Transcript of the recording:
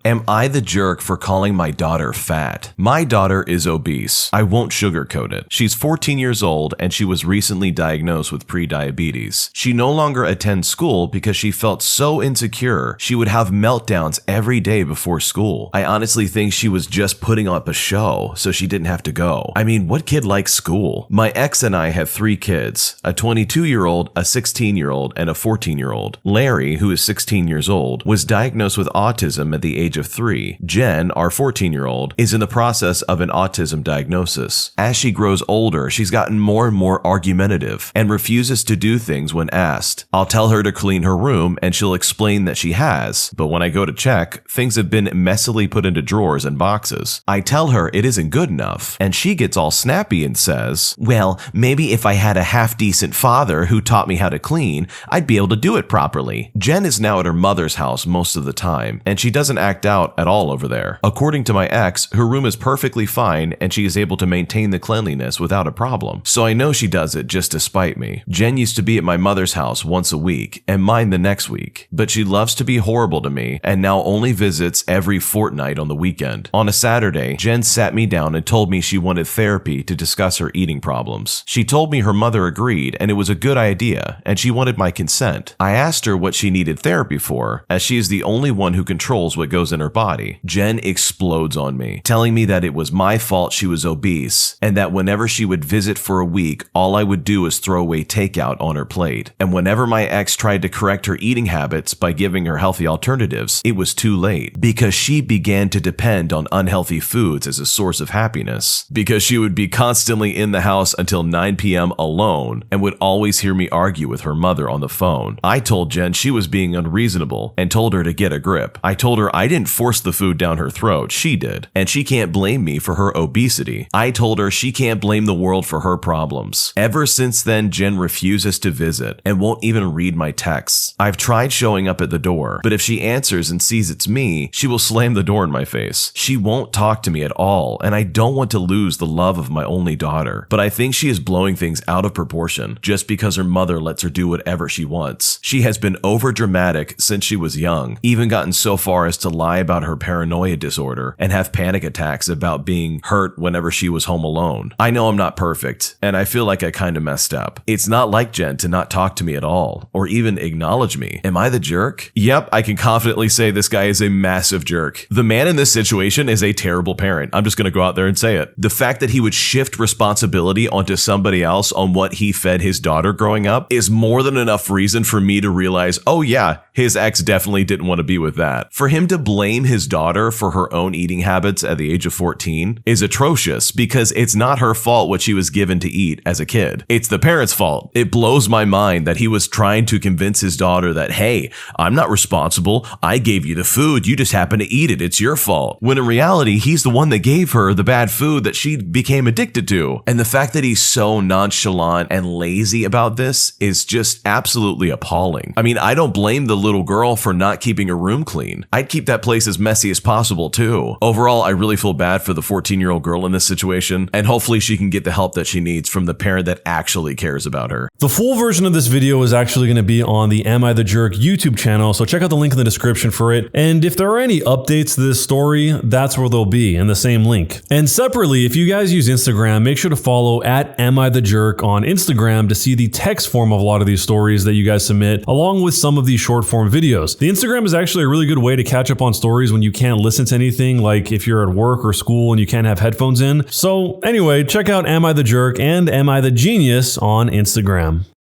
Am I the jerk for calling my daughter fat? My daughter is obese. I won't sugarcoat it. She's 14 years old and she was recently diagnosed with prediabetes. She no longer attends school because she felt so insecure she would have meltdowns every day before school. I honestly think she was just putting up a show so she didn't have to go. I mean, what kid likes school? My ex and I have 3 kids, a 22-year-old, a 16-year-old, and a 14-year-old. Larry, who is 16 years old, was diagnosed with autism at the age of 3. Jen, our 14-year-old, is in the process of an autism diagnosis. As she grows older, she's gotten more and more argumentative and refuses to do things when asked. I'll tell her to clean her room and she'll explain that she has, but when I go to check, things have been messily put into drawers and boxes. I tell her it isn't good enough, and she gets all snappy and says, well, maybe if I had a half-decent father who taught me how to clean, I'd be able to do it properly. Jen is now at her mother's house most of the time, and she doesn't act out at all over there. According to my ex, her room is perfectly fine and she is able to maintain the cleanliness without a problem. So I know she does it just to spite me. Jen used to be at my mother's house once a week and mine the next week, but she loves to be horrible to me and now only visits every fortnight on the weekend. On a Saturday, Jen sat me down and told me she wanted therapy to discuss her eating problems. She told me her mother agreed and it was a good idea and she wanted my consent. I asked her what she needed therapy for, as she is the only one who controls what goes in her body. Jen explodes on me, telling me that it was my fault she was obese and that whenever she would visit for a week, all I would do is throw away takeout on her plate. And whenever my ex tried to correct her eating habits by giving her healthy alternatives, it was too late because she began to depend on unhealthy foods as a source of happiness. Because she would be constantly in the house until 9 p.m. alone and would always hear me argue with her mother on the phone. I told Jen she was being unreasonable and told her to get a grip. I told her I didn't force the food down her throat, she did, and she can't blame me for her obesity. I told her she can't blame the world for her problems. Ever since then, Jen refuses to visit and won't even read my texts. I've tried showing up at the door, but if she answers and sees it's me, she will slam the door in my face. She won't talk to me at all, and I don't want to lose the love of my only daughter, but I think she is blowing things out of proportion just because her mother lets her do whatever she wants. She has been overdramatic since she was young, even gotten so far as to lie about her paranoia disorder and have panic attacks about being hurt whenever she was home alone. I know I'm not perfect, and I feel like I kind of messed up. It's not like Jen to not talk to me at all, or even acknowledge me. Am I the jerk? Yep, I can confidently say this guy is a massive jerk. The man in this situation is a terrible parent. I'm just going to go out there and say it. The fact that he would shift responsibility onto somebody else on what he fed his daughter growing up is more than enough reason for me to realize, oh yeah, his ex definitely didn't want to be with that. For him to blame his daughter for her own eating habits at the age of 14 is atrocious because it's not her fault what she was given to eat as a kid. It's the parents' fault. It blows my mind that he was trying to convince his daughter that, hey, I'm not responsible. I gave you the food. You just happen to eat it. It's your fault. When in reality, he's the one that gave her the bad food that she became addicted to. And the fact that he's so nonchalant and lazy about this is just absolutely appalling. I mean, I don't blame the little girl for not keeping her room clean. I'd keep that place as messy as possible too. Overall, I really feel bad for the 14-year-old girl in this situation, and hopefully she can get the help that she needs from the parent that actually cares about her. The full version of this video is actually going to be on the Am I the Jerk YouTube channel, so check out the link in the description for it. And if there are any updates to this story, that's where they'll be, in the same link. And separately, if you guys use Instagram, make sure to follow at AmITheJerk on Instagram to see the text form of a lot of these stories that you guys submit, along with some of these short form videos. The Instagram is actually a really good way to catch up on stories when you can't listen to anything, like if you're at work or school and you can't have headphones in. So anyway, check out Am I the Jerk and Am I the Genius on Instagram.